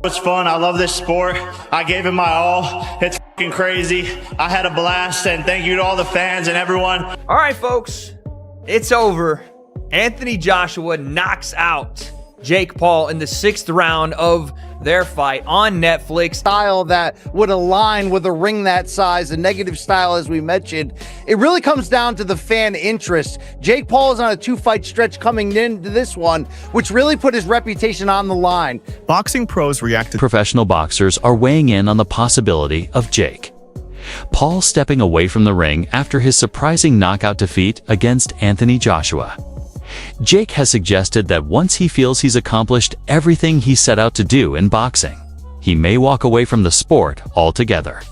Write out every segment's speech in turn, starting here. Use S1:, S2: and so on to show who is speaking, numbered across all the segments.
S1: It's fun. I love this sport. I gave it my all. It's fucking crazy. I had a blast, and thank you to all the fans and everyone.
S2: All right, folks, it's over. Anthony Joshua knocks out Jake Paul in the 6th round of their fight on Netflix.
S3: Style that would align with a ring that size, a negative style, as we mentioned. It really comes down to the fan interest. Jake Paul is on a 2-fight stretch coming into this one, which really put his reputation on the line.
S4: Boxing pros reacted.
S5: Professional boxers are weighing in on the possibility of Jake Paul stepping away from the ring after his surprising knockout defeat against Anthony Joshua. Jake has suggested that once he feels he's accomplished everything he set out to do in boxing, he may walk away from the sport altogether.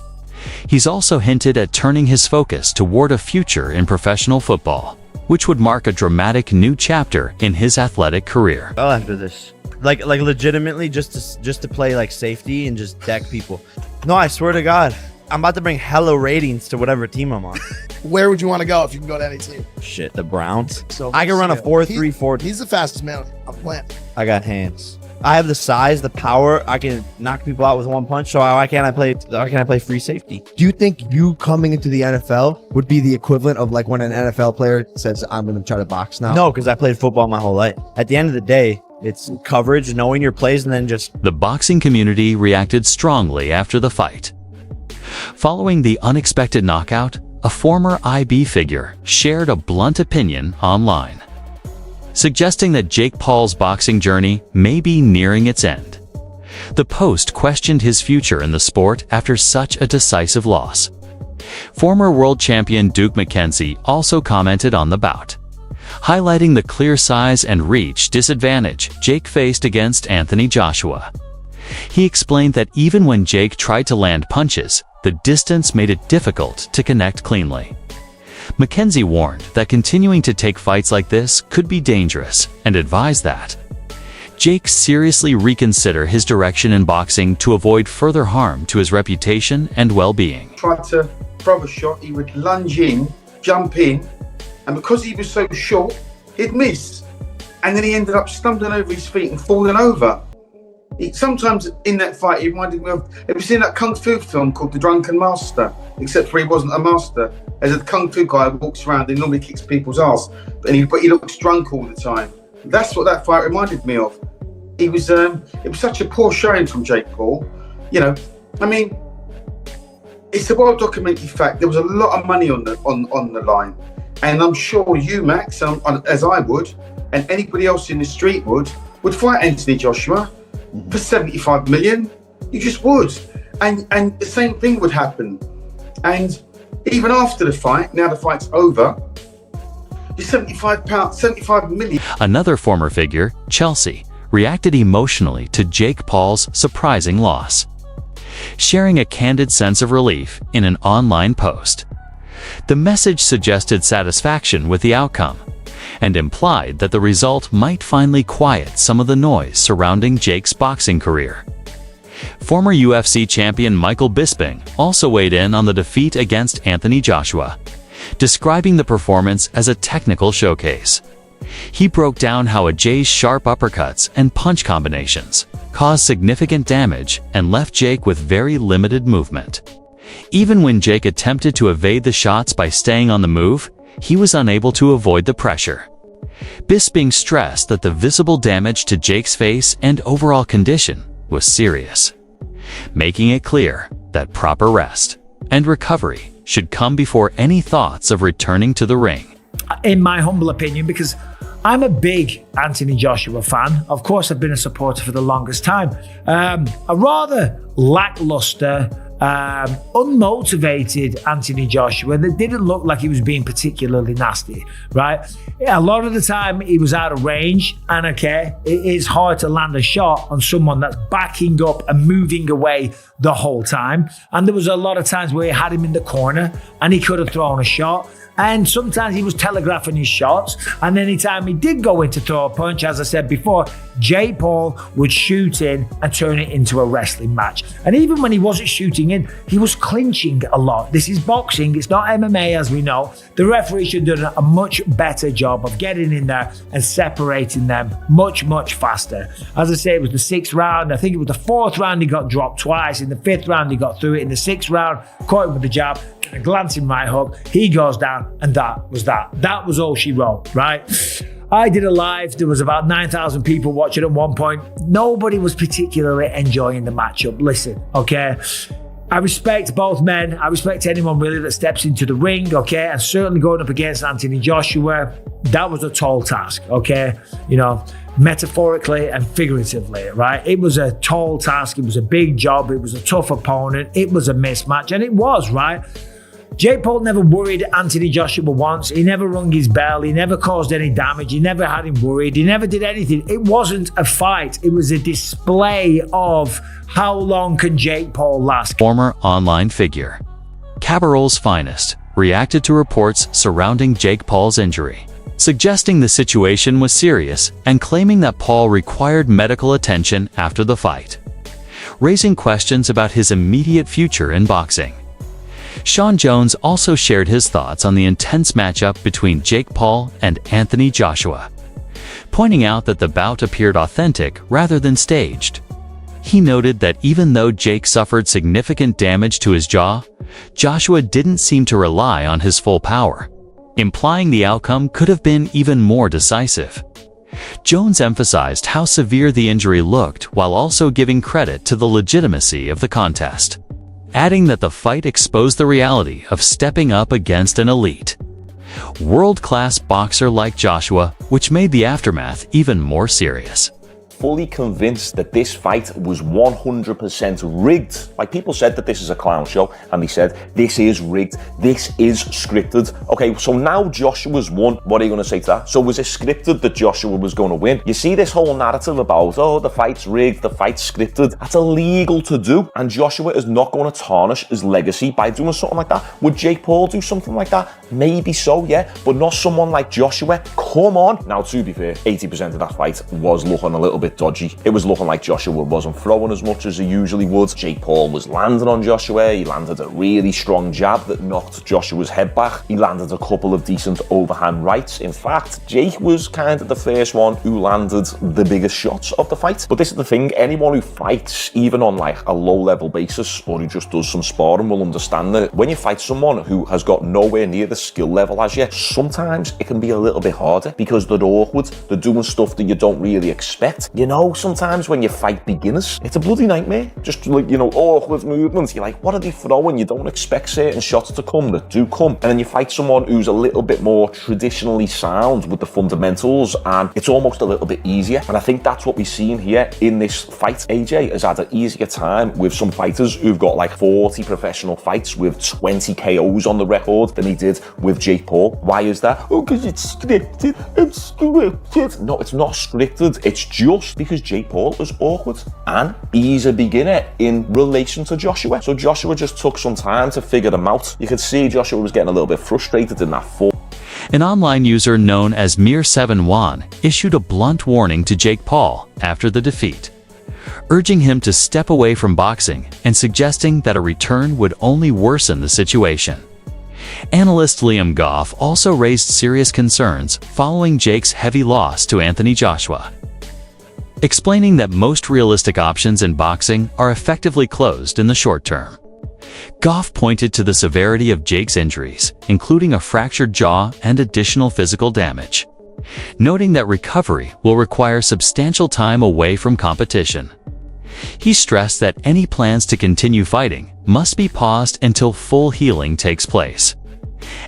S5: He's also hinted at turning his focus toward a future in professional football, which would mark a dramatic new chapter in his athletic career.
S6: Well, after this, like legitimately, just to play like safety and just deck people. No, I swear to God, I'm about to bring hella ratings to whatever team I'm on.
S7: Where would you want to go if you can go to any team?
S6: Shit, the Browns.
S7: So
S6: I can run a 4.34.
S7: He's the fastest man on the planet.
S6: I got hands. I have the size, the power. I can knock people out with one punch. So why can't I play free safety?
S8: Do you think you coming into the NFL would be the equivalent of like when an NFL player says, I'm going to try to box now?
S6: No, because I played football my whole life. At the end of the day, it's coverage, knowing your plays, and then just...
S5: The boxing community reacted strongly after the fight. Following the unexpected knockout, a former IB figure shared a blunt opinion online, suggesting that Jake Paul's boxing journey may be nearing its end. The post questioned his future in the sport after such a decisive loss. Former world champion Duke McKenzie also commented on the bout, highlighting the clear size and reach disadvantage Jake faced against Anthony Joshua. He explained that even when Jake tried to land punches, the distance made it difficult to connect cleanly. McKenzie warned that continuing to take fights like this could be dangerous and advised that Jake seriously reconsider his direction in boxing to avoid further harm to his reputation and well-being.
S9: Tried to throw a shot, he would lunge in, jump in, and because he was so short, he'd miss. And then he ended up stumbling over his feet and falling over. Sometimes in that fight, he reminded me of, have you seen that Kung Fu film called The Drunken Master? Except for he wasn't a master. As a Kung Fu guy who walks around and normally kicks people's ass, but he looks drunk all the time. That's what that fight reminded me of. It was such a poor showing from Jake Paul. You know, I mean, it's a well-documented fact. There was a lot of money on the line. And I'm sure you, Max, as I would, and anybody else in the street would fight Anthony Joshua for 75 million. You just would. And the same thing would happen. And even after the fight, now the fight's over, you're 75 million.
S5: Another former figure, Chelsea, reacted emotionally to Jake Paul's surprising loss, sharing a candid sense of relief in an online post. The message suggested satisfaction with the outcome and implied that the result might finally quiet some of the noise surrounding Jake's boxing career. Former UFC champion Michael Bisping also weighed in on the defeat against Anthony Joshua, describing the performance as a technical showcase. He broke down how Jay's sharp uppercuts and punch combinations caused significant damage and left Jake with very limited movement. Even when Jake attempted to evade the shots by staying on the move, he was unable to avoid the pressure. Bisping stressed that the visible damage to Jake's face and overall condition was serious, making it clear that proper rest and recovery should come before any thoughts of returning to the ring.
S10: In my humble opinion, because I'm a big Anthony Joshua fan. Of course, I've been a supporter for the longest time. A rather lackluster, unmotivated Anthony Joshua that didn't look like he was being particularly nasty, right? Yeah, a lot of the time he was out of range, and okay, it is hard to land a shot on someone that's backing up and moving away the whole time. And there was a lot of times where he had him in the corner and he could have thrown a shot. And sometimes he was telegraphing his shots. And anytime he did go in to throw a punch, as I said before, Jake Paul would shoot in and turn it into a wrestling match. And even when he wasn't shooting and he was clinching a lot. This is boxing, it's not MMA as we know. The referee should have done a much better job of getting in there and separating them much faster. As I say, it was the 6th round. I think it was the 4th round he got dropped twice. In the 5th round he got through it. In the 6th round, caught him with the jab, a glancing right hook. He goes down, and that was that. That was all she wrote, right? I did a live. There was about 9,000 people watching at one point. Nobody was particularly enjoying the matchup. Listen, okay? I respect both men. I respect anyone really that steps into the ring, okay? And certainly going up against Anthony Joshua, that was a tall task, okay? You know, metaphorically and figuratively, right? It was a tall task. It was a big job. It was a tough opponent. It was a mismatch, and it was, right? Jake Paul never worried Anthony Joshua once. He never rung his bell. He never caused any damage. He never had him worried. He never did anything. It wasn't a fight. It was a display of how long can Jake Paul last.
S5: Former online figure, Cabarol's finest, reacted to reports surrounding Jake Paul's injury, suggesting the situation was serious and claiming that Paul required medical attention after the fight, raising questions about his immediate future in boxing. Sean Jones also shared his thoughts on the intense matchup between Jake Paul and Anthony Joshua, pointing out that the bout appeared authentic rather than staged. He noted that even though Jake suffered significant damage to his jaw, Joshua didn't seem to rely on his full power, implying the outcome could have been even more decisive. Jones emphasized how severe the injury looked while also giving credit to the legitimacy of the contest, adding that the fight exposed the reality of stepping up against an elite, world-class boxer like Joshua, which made the aftermath even more serious.
S4: Fully convinced that this fight was 100% rigged. Like, people said that this is a clown show, and they said this is rigged, this is scripted. Okay, so now Joshua's won. What are you going to say to that? So was it scripted that Joshua was going to win? You see this whole narrative about, oh, the fight's rigged, the fight's scripted. That's illegal to do, and Joshua is not going to tarnish his legacy by doing something like that. Would Jake Paul do something like that? Maybe so, yeah, but not someone like Joshua. Come on. Now, to be fair, 80% of that fight was looking a little bit dodgy. It was looking like Joshua wasn't throwing as much as he usually would. Jake Paul was landing on Joshua. He landed a really strong jab that knocked Joshua's head back. He landed a couple of decent overhand rights. In fact, Jake was kind of the first one who landed the biggest shots of the fight. But this is the thing, anyone who fights, even on like a low-level basis, or who just does some sparring, will understand that when you fight someone who has got nowhere near the skill level as you, sometimes it can be a little bit harder because they're awkward, they're doing stuff that you don't really expect. You know, sometimes when you fight beginners, it's a bloody nightmare. Just like, you know, awkward movements. You're like, what are they throwing? You don't expect certain shots to come that do come. And then you fight someone who's a little bit more traditionally sound with the fundamentals, and it's almost a little bit easier. And I think that's what we've seen here in this fight. AJ has had an easier time with some fighters who've got like 40 professional fights with 20 KOs on the record than he did with Jake Paul. Why is that? Oh, because it's scripted. It's scripted. No, it's not scripted. It's just because Jake Paul is awkward and he's a beginner in relation to Joshua. So Joshua just took some time to figure them out. You could see Joshua was getting a little bit frustrated in that fourth.
S5: An online user known as Mir7Wan issued a blunt warning to Jake Paul after the defeat, urging him to step away from boxing and suggesting that a return would only worsen the situation. Analyst Liam Goff also raised serious concerns following Jake's heavy loss to Anthony Joshua, explaining that most realistic options in boxing are effectively closed in the short term. Goff pointed to the severity of Jake's injuries, including a fractured jaw and additional physical damage, noting that recovery will require substantial time away from competition. He stressed that any plans to continue fighting must be paused until full healing takes place,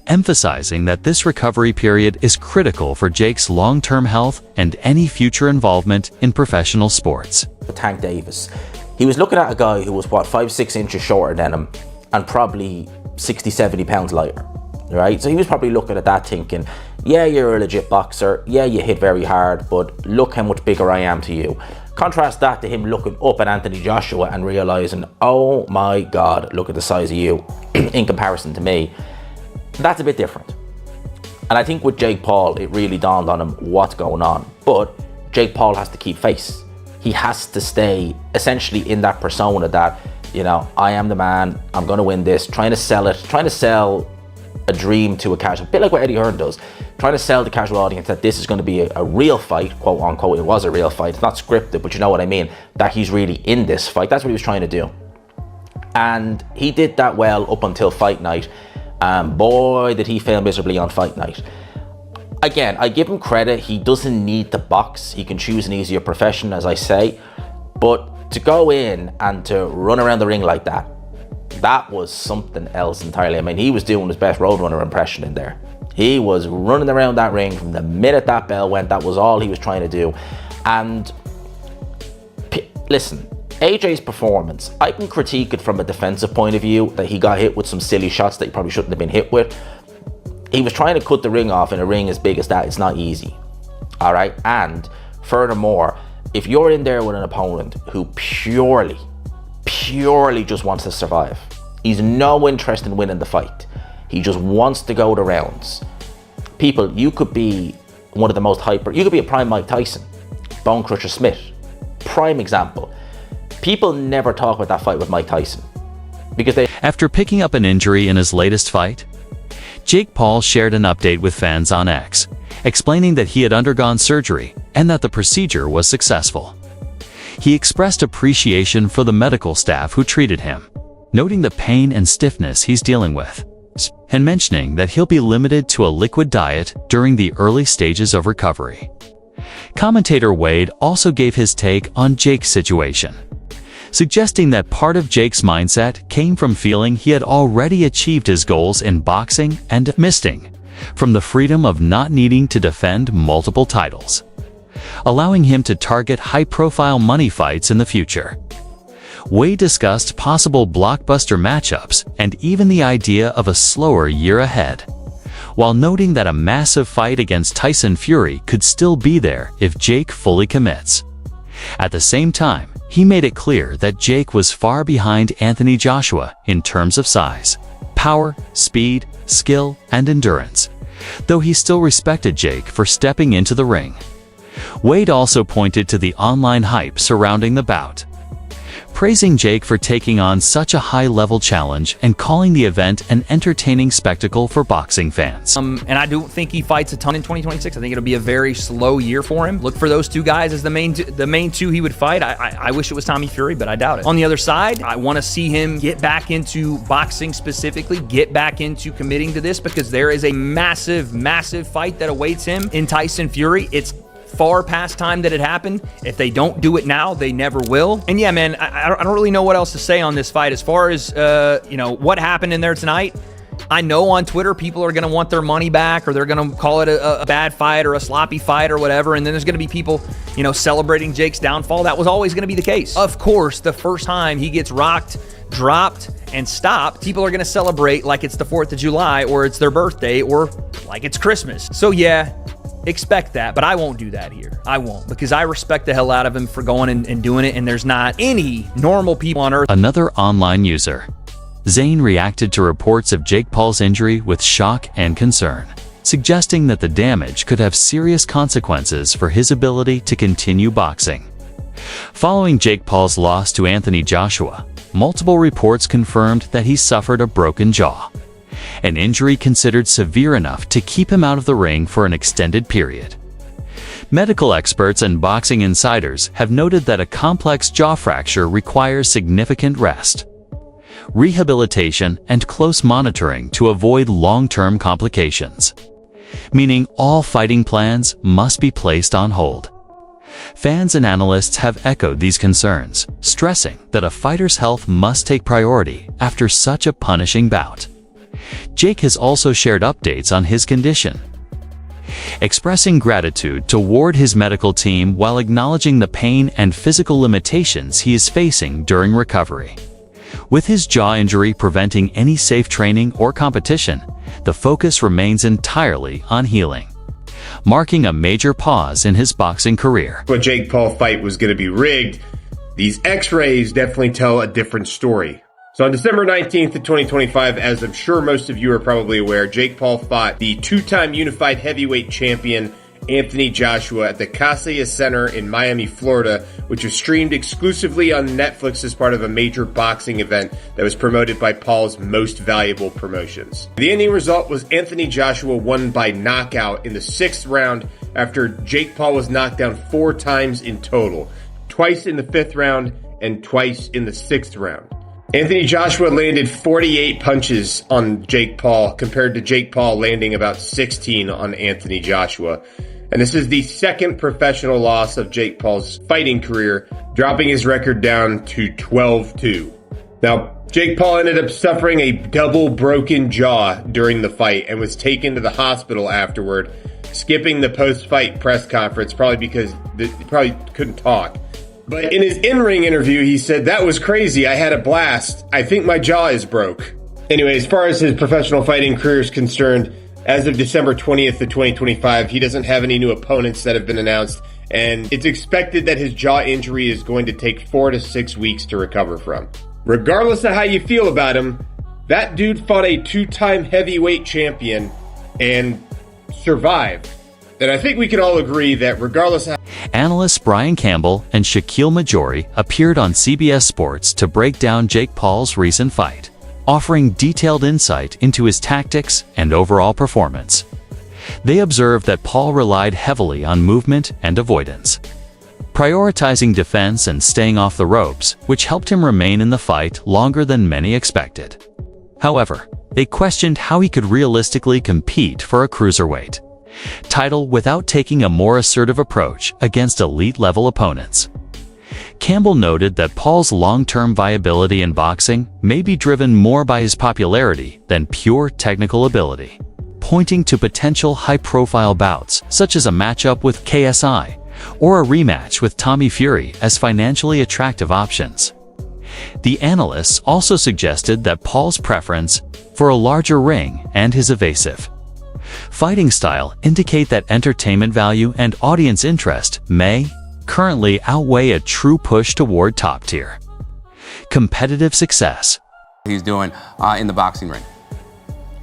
S5: emphasizing that this recovery period is critical for Jake's long-term health and any future involvement in professional sports.
S11: Tank Davis, he was looking at a guy who was, what, 5-6 inches shorter than him and probably 60-70 pounds lighter, right? So he was probably looking at that thinking, yeah, you're a legit boxer, yeah, you hit very hard, but look how much bigger I am to you. Contrast that to him looking up at Anthony Joshua and realizing, oh my God, look at the size of you in comparison to me. That's a bit different. And I think with Jake Paul, it really dawned on him what's going on. But Jake Paul has to keep face. He has to stay essentially in that persona that you know, I am the man, I'm going to win this, trying to sell a dream to a casual, a bit like what Eddie Hearn does, trying to sell the casual audience that this is going to be a real fight, quote unquote. It was a real fight. It's not scripted, but you know what I mean, that he's really in this fight. That's what he was trying to do. And he did that well up until fight night. Boy, did he fail miserably on fight night. Again, I give him credit. He doesn't need to box. He can choose an easier profession, as I say. But to go in and to run around the ring like that, that was something else entirely. I mean, he was doing his best Roadrunner impression in there. He was running around that ring from the minute that bell went. That was all he was trying to do. And listen, AJ's performance, I can critique it from a defensive point of view, that he got hit with some silly shots that he probably shouldn't have been hit with. He was trying to cut the ring off in a ring as big as that. It's not easy. All right. And furthermore, if you're in there with an opponent who purely just wants to survive, he's no interest in winning the fight, he just wants to go the rounds. People, you could be one of the most hyper, you could be a prime Mike Tyson, Bone Crusher Smith, prime example. People never talk about that fight with Mike Tyson because they...
S5: After picking up an injury in his latest fight, Jake Paul shared an update with fans on X, explaining that he had undergone surgery and that the procedure was successful. He expressed appreciation for the medical staff who treated him, noting the pain and stiffness he's dealing with, and mentioning that he'll be limited to a liquid diet during the early stages of recovery. Commentator Wade also gave his take on Jake's situation, suggesting that part of Jake's mindset came from feeling he had already achieved his goals in boxing and misting from the freedom of not needing to defend multiple titles, allowing him to target high-profile money fights in the future. Wade discussed possible blockbuster matchups and even the idea of a slower year ahead, while noting that a massive fight against Tyson Fury could still be there if Jake fully commits. At the same time, he made it clear that Jake was far behind Anthony Joshua in terms of size, power, speed, skill, and endurance, though he still respected Jake for stepping into the ring. Wade also pointed to the online hype surrounding the bout, praising Jake for taking on such a high-level challenge and calling the event an entertaining spectacle for boxing fans.
S2: And I don't think he fights a ton in 2026. I think it'll be a very slow year for him. Look for those two guys as the main two he would fight. I wish it was Tommy Fury, but I doubt it. On the other side, I want to see him get back into boxing specifically, get back into committing to this, because there is a massive, massive fight that awaits him in Tyson Fury. It's far past time that it happened. If they don't do it now, they never will. And yeah, man, I don't really know what else to say on this fight. As far as, what happened in there tonight, I know on Twitter people are going to want their money back, or they're going to call it a bad fight or a sloppy fight or whatever. And then there's going to be people, celebrating Jake's downfall. That was always going to be the case. Of course, the first time he gets rocked, dropped, and stopped, people are going to celebrate like it's the 4th of July or it's their birthday or like it's Christmas. So yeah, expect that, but I won't do that here. I won't, because I respect the hell out of him for going and doing it, and there's not any normal people on earth.
S5: Another online user, Zane, reacted to reports of Jake Paul's injury with shock and concern, suggesting that the damage could have serious consequences for his ability to continue boxing. Following Jake Paul's loss to Anthony Joshua, multiple reports confirmed that he suffered a broken jaw, an injury considered severe enough to keep him out of the ring for an extended period. Medical experts and boxing insiders have noted that a complex jaw fracture requires significant rest, rehabilitation, and close monitoring to avoid long-term complications, meaning all fighting plans must be placed on hold. Fans and analysts have echoed these concerns, stressing that a fighter's health must take priority after such a punishing bout. Jake has also shared updates on his condition, expressing gratitude toward his medical team while acknowledging the pain and physical limitations he is facing during recovery. With his jaw injury preventing any safe training or competition, the focus remains entirely on healing, marking a major pause in his boxing career.
S12: What Jake Paul fight was going to be rigged, these x-rays definitely tell a different story. So on December 19th of 2025, as I'm sure most of you are probably aware, Jake Paul fought the two-time unified heavyweight champion Anthony Joshua at the Cassia Center in Miami, Florida, which was streamed exclusively on Netflix as part of a major boxing event that was promoted by Paul's Most Valuable Promotions. The ending result was Anthony Joshua won by knockout in the 6th round after Jake Paul was knocked down 4 times in total, twice in the 5th round and twice in the 6th round. Anthony Joshua landed 48 punches on Jake Paul compared to Jake Paul landing about 16 on Anthony Joshua. And this is the 2nd professional loss of Jake Paul's fighting career, dropping his record down to 12-2. Now, Jake Paul ended up suffering a double broken jaw during the fight and was taken to the hospital afterward, skipping the post-fight press conference probably because he probably couldn't talk. But in his in-ring interview, he said, "That was crazy. I had a blast. I think my jaw is broke." Anyway, as far as his professional fighting career is concerned, as of December 20th of 2025, he doesn't have any new opponents that have been announced, and it's expected that his jaw injury is going to take 4 to 6 weeks to recover from. Regardless of how you feel about him, that dude fought a 2-time heavyweight champion and survived. And I think we can all agree that regardless of
S5: Analysts Brian Campbell and Shaquille Majori appeared on CBS Sports to break down Jake Paul's recent fight, offering detailed insight into his tactics and overall performance. They observed that Paul relied heavily on movement and avoidance, prioritizing defense and staying off the ropes, which helped him remain in the fight longer than many expected. However, they questioned how he could realistically compete for a cruiserweight title without taking a more assertive approach against elite-level opponents. Campbell noted that Paul's long-term viability in boxing may be driven more by his popularity than pure technical ability, pointing to potential high-profile bouts such as a matchup with KSI or a rematch with Tommy Fury as financially attractive options. The analysts also suggested that Paul's preference for a larger ring and his evasive fighting style indicate that entertainment value and audience interest may currently outweigh a true push toward top-tier competitive success.
S13: He's doing in the boxing ring.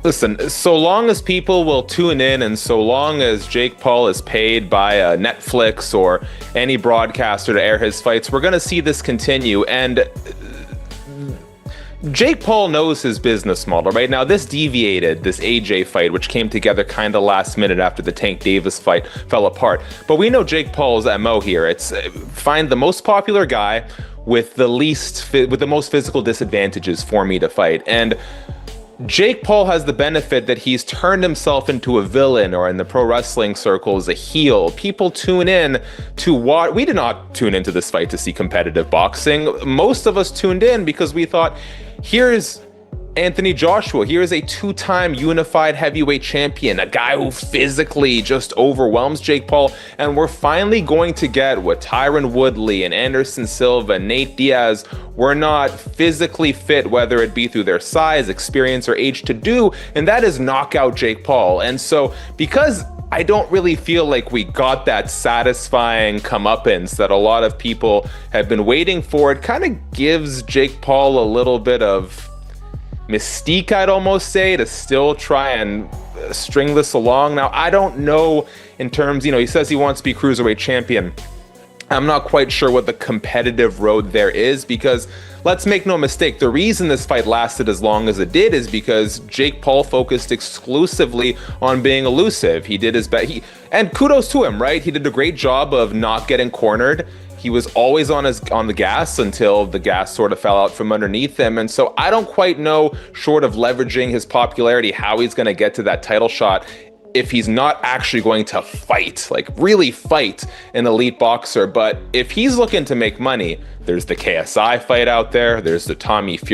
S14: Listen, so long as people will tune in and so long as Jake Paul is paid by Netflix or any broadcaster to air his fights, we're going to see this continue. And Jake Paul knows his business model, right? Now, this deviated, this AJ fight, which came together kind of last minute after the Tank Davis fight fell apart. But we know Jake Paul's MO here. It's find the most popular guy with the most physical disadvantages for me to fight. And Jake Paul has the benefit that he's turned himself into a villain, or in the pro wrestling circles, a heel. People tune in to what we did not tune into this fight to see competitive boxing. Most of us tuned in because we thought, here's Anthony Joshua. Here's a 2-time unified heavyweight champion, a guy who physically just overwhelms Jake Paul. And we're finally going to get what Tyron Woodley and Anderson Silva, Nate Diaz were not physically fit, whether it be through their size, experience, or age, to do, and that is knock out Jake Paul. And so, because I don't really feel like we got that satisfying comeuppance that a lot of people have been waiting for, it kind of gives Jake Paul a little bit of mystique, I'd almost say, to still try and string this along. Now, I don't know in terms, he says he wants to be cruiserweight champion. I'm not quite sure what the competitive road there is, because let's make no mistake, the reason this fight lasted as long as it did is because Jake Paul focused exclusively on being elusive. He did his best, and kudos to him, right? He did a great job of not getting cornered. He was always on the gas until the gas sort of fell out from underneath him. And so I don't quite know, short of leveraging his popularity, how he's going to get to that title shot if he's not actually going to fight, like really fight an elite boxer. But if he's looking to make money, there's the KSI fight out there. There's the Tommy Fury